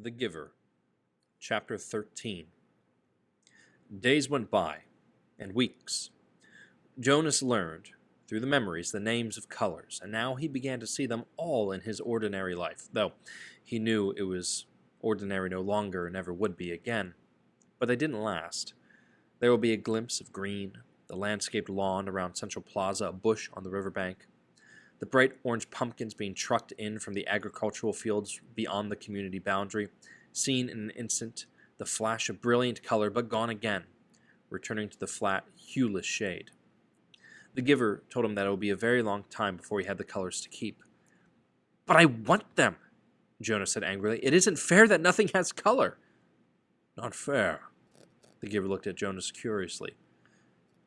The Giver, Chapter 13. Days went by, and weeks. Jonas learned, through the memories, the names of colors, and now he began to see them all in his ordinary life, though he knew it was ordinary no longer and never would be again. But they didn't last. There will be a glimpse of green, the landscaped lawn around Central Plaza, a bush on the riverbank, the bright orange pumpkins being trucked in from the agricultural fields beyond the community boundary, seen in an instant, the flash of brilliant color, but gone again, returning to the flat, hueless shade. The Giver told him that it would be a very long time before he had the colors to keep. "But I want them," Jonas said angrily. "It isn't fair that nothing has color." "Not fair?" The Giver looked at Jonas curiously.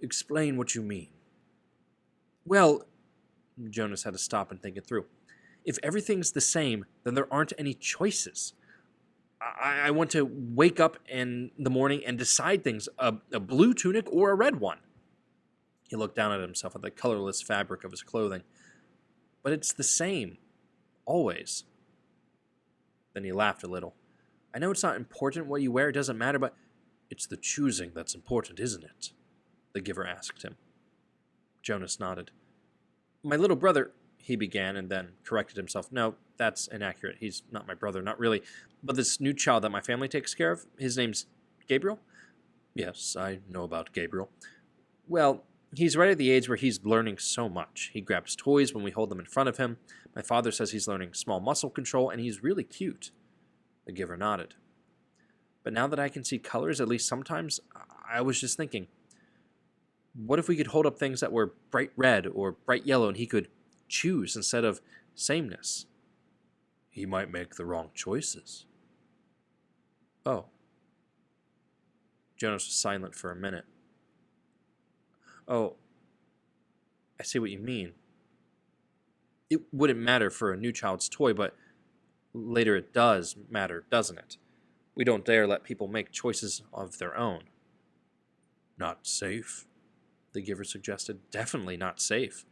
"Explain what you mean." "Well," Jonas had to stop and think it through. "If everything's the same, then there aren't any choices. I want to wake up in the morning and decide things, a blue tunic or a red one." He looked down at himself at the colorless fabric of his clothing. "But it's the same. Always." Then he laughed a little. "I know it's not important what you wear, it doesn't matter, but it's the choosing that's important, isn't it?" The Giver asked him. Jonas nodded. "My little brother," he began, and then corrected himself. "No, that's inaccurate. He's not my brother, not really. But this new child that my family takes care of, his name's Gabriel?" "Yes, I know about Gabriel." "Well, he's right at the age where he's learning so much. He grabs toys when we hold them in front of him. My father says he's learning small muscle control, and he's really cute." The Giver nodded. "But now that I can see colors, at least sometimes, I was just thinking, what if we could hold up things that were bright red or bright yellow and he could choose instead of sameness?" "He might make the wrong choices." "Oh." Jonas was silent for a minute. "Oh, I see what you mean. It wouldn't matter for a new child's toy, but later it does matter, doesn't it? We don't dare let people make choices of their own." "Not safe?" the Giver suggested. "Definitely not safe,"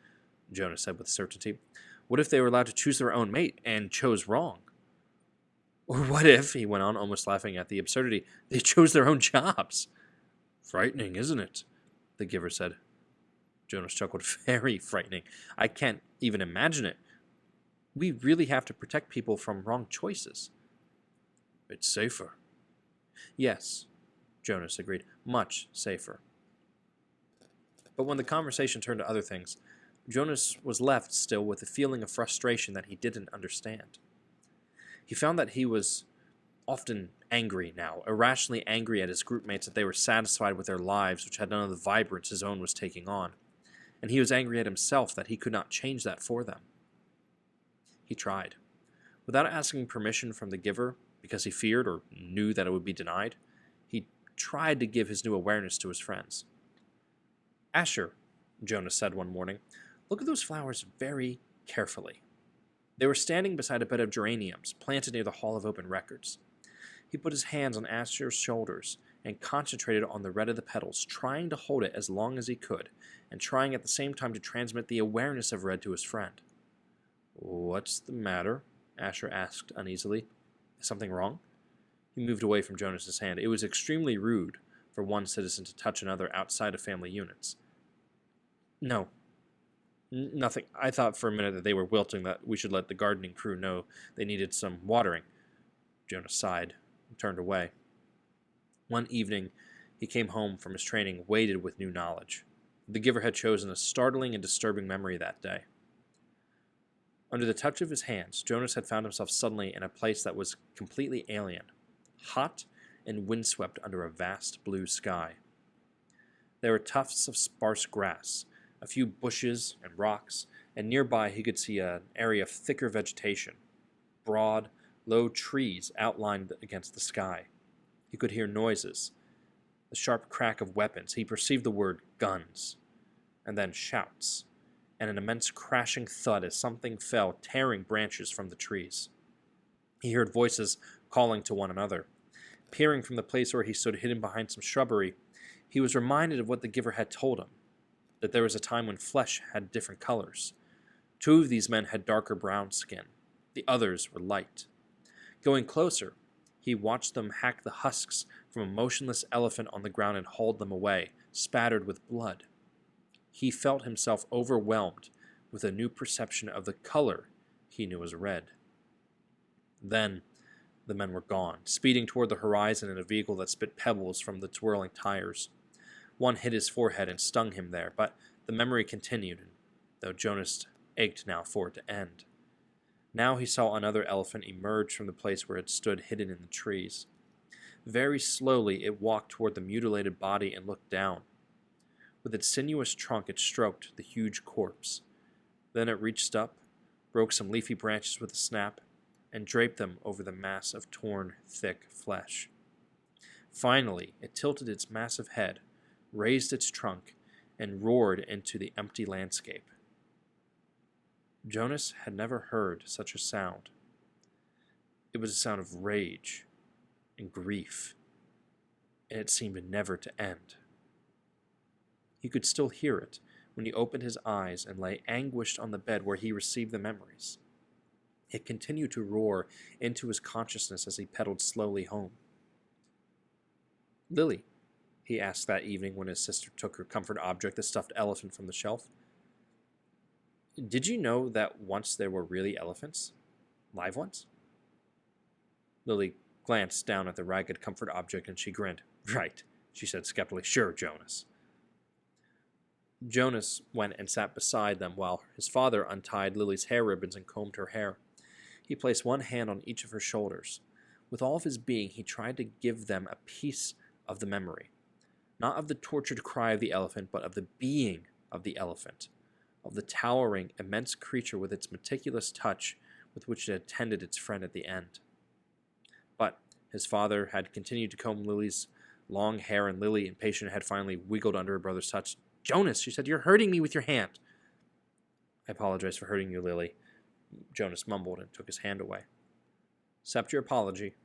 Jonas said with certainty. "What if they were allowed to choose their own mate and chose wrong? Or what if," he went on, almost laughing at the absurdity, "they chose their own jobs?" "Frightening, isn't it?" the Giver said. Jonas chuckled. "Very frightening. I can't even imagine it. We really have to protect people from wrong choices." "It's safer." "Yes," Jonas agreed. "Much safer." But when the conversation turned to other things, Jonas was left still with a feeling of frustration that he didn't understand. He found that he was often angry now, irrationally angry at his groupmates that they were satisfied with their lives, which had none of the vibrance his own was taking on. And he was angry at himself that he could not change that for them. He tried. Without asking permission from the Giver, because he feared or knew that it would be denied, he tried to give his new awareness to his friends. "Asher," Jonas said one morning, "look at those flowers very carefully." They were standing beside a bed of geraniums planted near the Hall of Open Records. He put his hands on Asher's shoulders and concentrated on the red of the petals, trying to hold it as long as he could, and trying at the same time to transmit the awareness of red to his friend. "What's the matter?" Asher asked uneasily. "Is something wrong?" He moved away from Jonas's hand. It was extremely rude for one citizen to touch another outside of family units. "No, nothing. I thought for a minute that they were wilting, that we should let the gardening crew know they needed some watering." Jonas sighed and turned away. One evening, he came home from his training weighted with new knowledge. The Giver had chosen a startling and disturbing memory that day. Under the touch of his hands, Jonas had found himself suddenly in a place that was completely alien, hot and windswept under a vast blue sky. There were tufts of sparse grass, a few bushes and rocks, and nearby he could see an area of thicker vegetation, broad, low trees outlined against the sky. He could hear noises, the sharp crack of weapons. He perceived the word guns, and then shouts, and an immense crashing thud as something fell, tearing branches from the trees. He heard voices calling to one another. Peering from the place where he stood hidden behind some shrubbery, he was reminded of what the Giver had told him, that there was a time when flesh had different colors. 2 of these men had darker brown skin. The others were light. Going closer, He watched them hack the husks from a motionless elephant on the ground and hauled them away, spattered with blood. He felt himself overwhelmed with a new perception of the color he knew as red. Then the men were gone, speeding toward the horizon in a vehicle that spit pebbles from the twirling tires. One hit his forehead and stung him there, but the memory continued, though Jonas ached now for it to end. Now he saw another elephant emerge from the place where it stood hidden in the trees. Very slowly it walked toward the mutilated body and looked down. With its sinuous trunk it stroked the huge corpse. Then it reached up, broke some leafy branches with a snap, and draped them over the mass of torn, thick flesh. Finally, it tilted its massive head, raised its trunk, and roared into the empty landscape. Jonas had never heard such a sound. It was a sound of rage and grief, and it seemed never to end. He could still hear it when he opened his eyes and lay anguished on the bed where he received the memories. It continued to roar into his consciousness as he pedaled slowly home. "Lily," he asked that evening when his sister took her comfort object, the stuffed elephant, from the shelf, "did you know that once there were really elephants? Live ones?" Lily glanced down at the ragged comfort object and she grinned. "Right," she said skeptically. "Sure, Jonas." Jonas went and sat beside them while his father untied Lily's hair ribbons and combed her hair. He placed one hand on each of her shoulders. With all of his being, he tried to give them a piece of the memory, not of the tortured cry of the elephant, but of the being of the elephant, of the towering, immense creature with its meticulous touch with which it had tended its friend at the end. But his father had continued to comb Lily's long hair, and Lily, impatient, had finally wiggled under her brother's touch. "Jonas," she said, "you're hurting me with your hand." "I apologize for hurting you, Lily," Jonas mumbled and took his hand away. "Accept your apology,"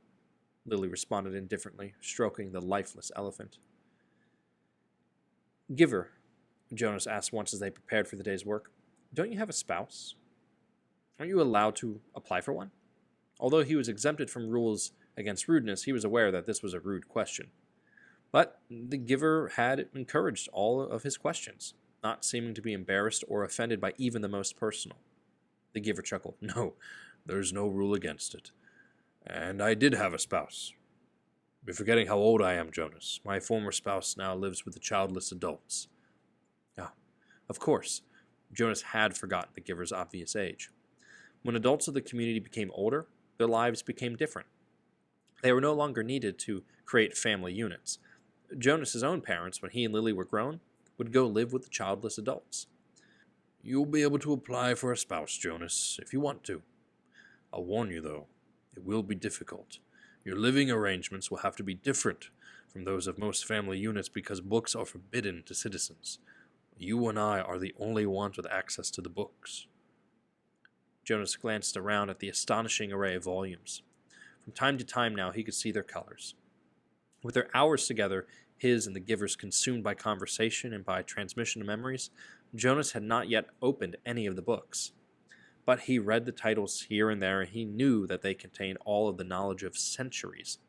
Lily responded indifferently, stroking the lifeless elephant. "Giver," Jonas asked once as they prepared for the day's work, "don't you have a spouse? Aren't you allowed to apply for one?" Although he was exempted from rules against rudeness, he was aware that this was a rude question. But the giver had encouraged all of his questions, not seeming to be embarrassed or offended by even the most personal. The giver chuckled. "No, there's no rule against it. And I did have a spouse. You're forgetting how old I am, Jonas. My former spouse now lives with the childless adults." Ah, of course, Jonas had forgotten the giver's obvious age. When adults of the community became older, their lives became different. They were no longer needed to create family units. Jonas's own parents, when he and Lily were grown, would go live with the childless adults. "You'll be able to apply for a spouse, Jonas, if you want to. I'll warn you, though, it will be difficult. Your living arrangements will have to be different from those of most family units because books are forbidden to citizens. You and I are the only ones with access to the books." Jonas glanced around at the astonishing array of volumes. From time to time now he could see their colors. With their hours together, his and the giver's consumed by conversation and by transmission of memories, Jonas had not yet opened any of the books. But he read the titles here and there, and he knew that they contained all of the knowledge of centuries,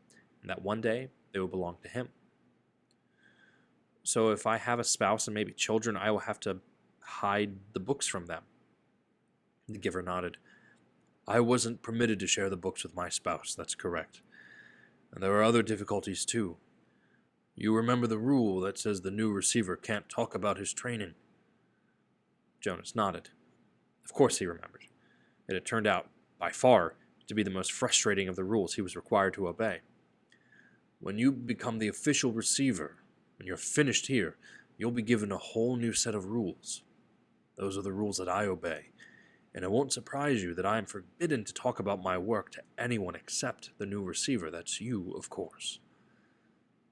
and that one day they would belong to him. "So if I have a spouse and maybe children, I will have to hide the books from them?" The giver nodded. "I wasn't permitted to share the books with my spouse, that's correct. And there are other difficulties, too. You remember the rule that says the new receiver can't talk about his training?" Jonas nodded. Of course he remembered. It had turned out, by far, to be the most frustrating of the rules he was required to obey. "When you become the official receiver, when you're finished here, you'll be given a whole new set of rules. Those are the rules that I obey, and it won't surprise you that I am forbidden to talk about my work to anyone except the new receiver. That's you, of course.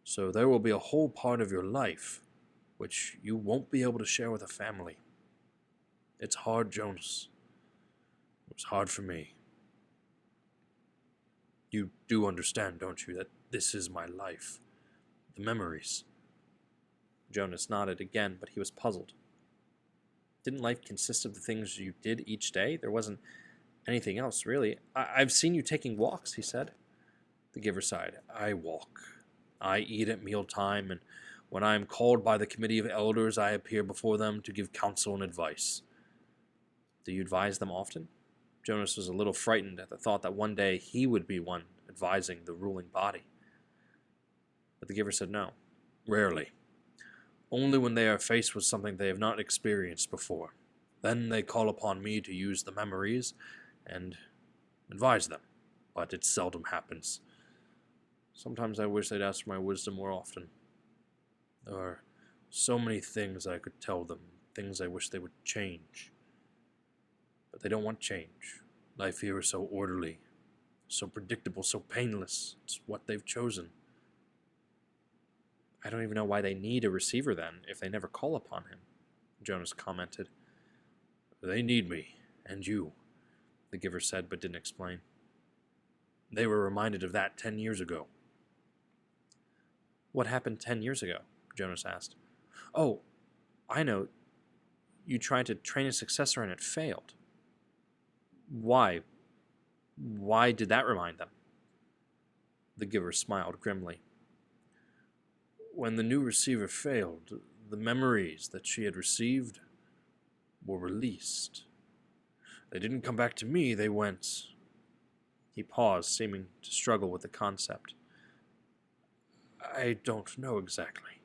So there will be a whole part of your life which you won't be able to share with a family. It's hard, Jonas. It was hard for me. You do understand, don't you, that this is my life? The memories." Jonas nodded again, but he was puzzled. Didn't life consist of the things you did each day? There wasn't anything else, really. "I've seen you taking walks," he said. The giver sighed. I walk. I eat at mealtime, and when I am called by the committee of elders, I appear before them to give counsel and advice. Do you advise them often? Jonas was a little frightened at the thought that one day he would be one advising the ruling body. But the giver said no. Rarely. Only when they are faced with something they have not experienced before. Then they call upon me to use the memories and advise them. But it seldom happens. Sometimes I wish they'd ask for my wisdom more often. There are so many things I could tell them, things I wish they would change. But they don't want change. Life here is so orderly, so predictable, so painless. It's what they've chosen. I don't even know why they need a receiver then, if they never call upon him, Jonas commented. They need me, and you, the giver said, but didn't explain. They were reminded of that 10 years ago. What happened 10 years ago? Jonas asked. Oh, I know. You tried to train a successor and it failed. Why? Why did that remind them? The giver smiled grimly. When the new receiver failed, the memories that she had received were released. They didn't come back to me, they went... He paused, seeming to struggle with the concept. I don't know exactly.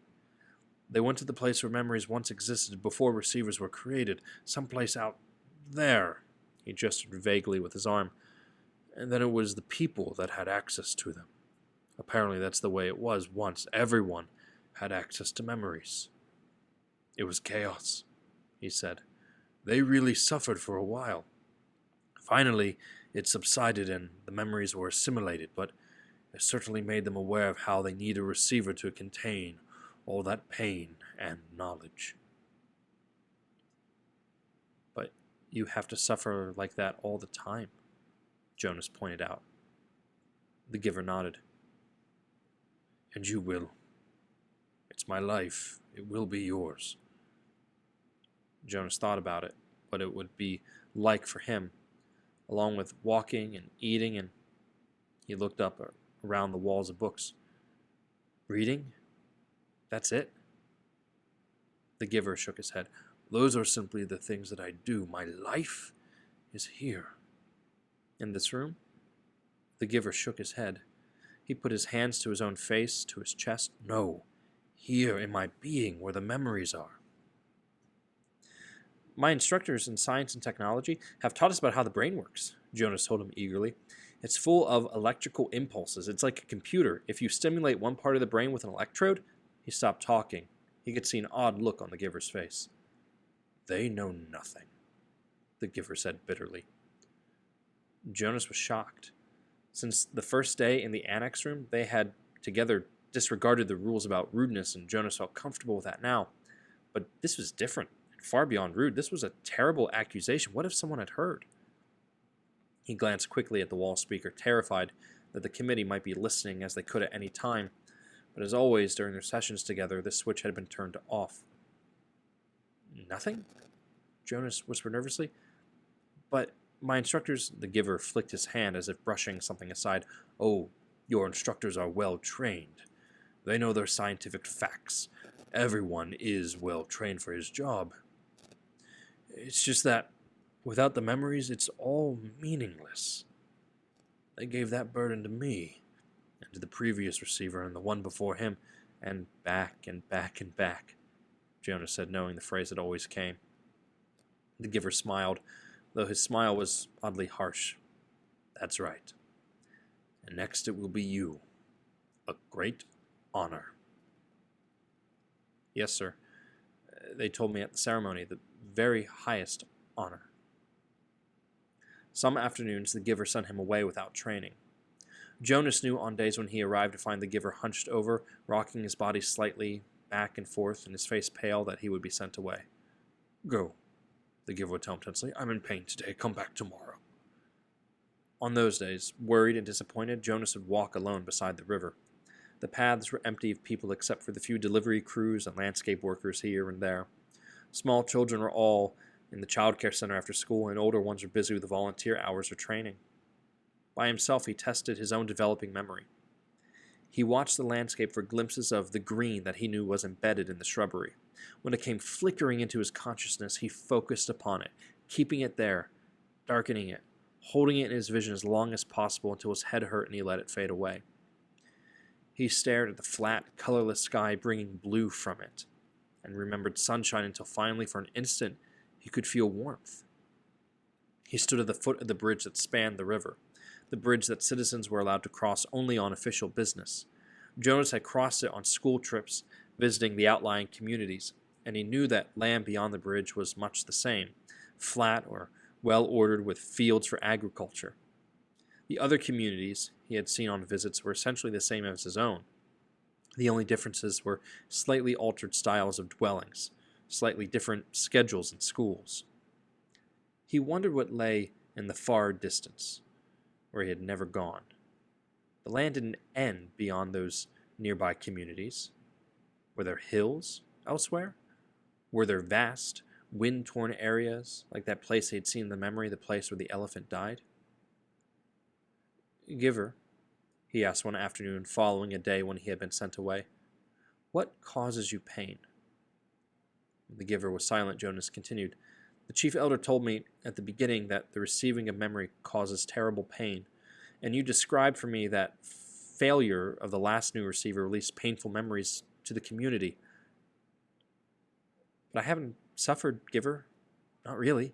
They went to the place where memories once existed before receivers were created, someplace out there. He gestured vaguely with his arm. And then it was the people that had access to them. Apparently that's the way it was once. Everyone had access to memories. It was chaos, he said. They really suffered for a while. Finally, it subsided and the memories were assimilated, but it certainly made them aware of how they need a receiver to contain all that pain and knowledge. But you have to suffer like that all the time, Jonas pointed out. The giver nodded. And you will. It's my life. It will be yours. Jonas thought about it, what it would be like for him, along with walking and eating, and he looked up around the walls of books. Reading? That's it? The giver shook his head. Those are simply the things that I do. My life is here. In this room? The giver shook his head. He put his hands to his own face, to his chest. No, here in my being where the memories are. My instructors in science and technology have taught us about how the brain works, Jonas told him eagerly. It's full of electrical impulses. It's like a computer. If you stimulate one part of the brain with an electrode, he stopped talking. He could see an odd look on the giver's face. They know nothing, the giver said bitterly. Jonas was shocked. Since the first day in the annex room, they had together disregarded the rules about rudeness, and Jonas felt comfortable with that now. But this was different. Far beyond rude. This was a terrible accusation. What if someone had heard? He glanced quickly at the wall speaker, terrified that the committee might be listening as they could at any time. But as always, during their sessions together, this switch had been turned off. Nothing? Jonas whispered nervously. But my instructors... The giver flicked his hand as if brushing something aside. Oh, your instructors are well trained. They know their scientific facts. Everyone is well trained for his job. It's just that, without the memories, it's all meaningless. They gave that burden to me, and to the previous receiver, and the one before him, and back and back and back, Jonas said, knowing the phrase that always came. The giver smiled, though his smile was oddly harsh. That's right. And next it will be you. A great honor. Yes, sir. They told me at the ceremony, the very highest honor. Some afternoons, the giver sent him away without training. Jonas knew on days when he arrived to find the giver hunched over, rocking his body slightly back and forth, and his face pale, that he would be sent away. Go, the giver would tell him tensely. I'm in pain today. Come back tomorrow. On those days, worried and disappointed, Jonas would walk alone beside the river. The paths were empty of people except for the few delivery crews and landscape workers here and there. Small children were all in the child care center after school, and older ones were busy with the volunteer hours or training. By himself, he tested his own developing memory. He watched the landscape for glimpses of the green that he knew was embedded in the shrubbery. When it came flickering into his consciousness, he focused upon it, keeping it there, darkening it, holding it in his vision as long as possible until his head hurt and he let it fade away. He stared at the flat, colorless sky bringing blue from it, and remembered sunshine until finally, for an instant, he could feel warmth. He stood at the foot of the bridge that spanned the river, the bridge that citizens were allowed to cross only on official business. Jonas had crossed it on school trips, visiting the outlying communities, and he knew that land beyond the bridge was much the same, flat or well-ordered with fields for agriculture. The other communities he had seen on visits were essentially the same as his own. The only differences were slightly altered styles of dwellings, slightly different schedules and schools. He wondered what lay in the far distance, where he had never gone. The land didn't end beyond those nearby communities. Were there hills elsewhere? Were there vast, wind-torn areas, like that place he had seen in the memory, the place where the elephant died? Giver, he asked one afternoon following a day when he had been sent away, what causes you pain? The giver was silent. Jonas continued, the chief elder told me at the beginning that the receiving of memory causes terrible pain, and you described for me that failure of the last new receiver released painful memories to the community. But I haven't suffered, Giver. Not really.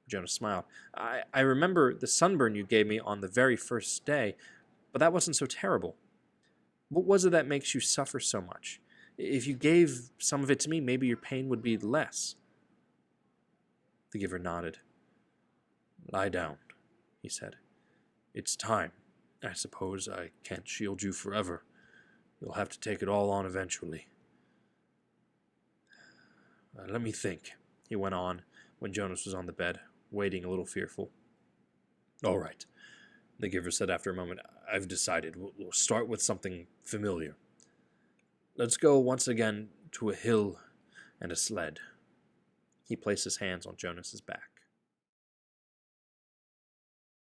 Jonas smiled. I remember the sunburn you gave me on the very first day, but that wasn't so terrible. What was it that makes you suffer so much? If you gave some of it to me, maybe your pain would be less. The giver nodded. Lie down, he said. It's time. I suppose I can't shield you forever. You'll have to take it all on eventually. Let me think, he went on when Jonas was on the bed, waiting a little fearful. All right, the giver said after a moment. I've decided. We'll start with something familiar. Let's go once again to a hill and a sled. He placed his hands on Jonas's back.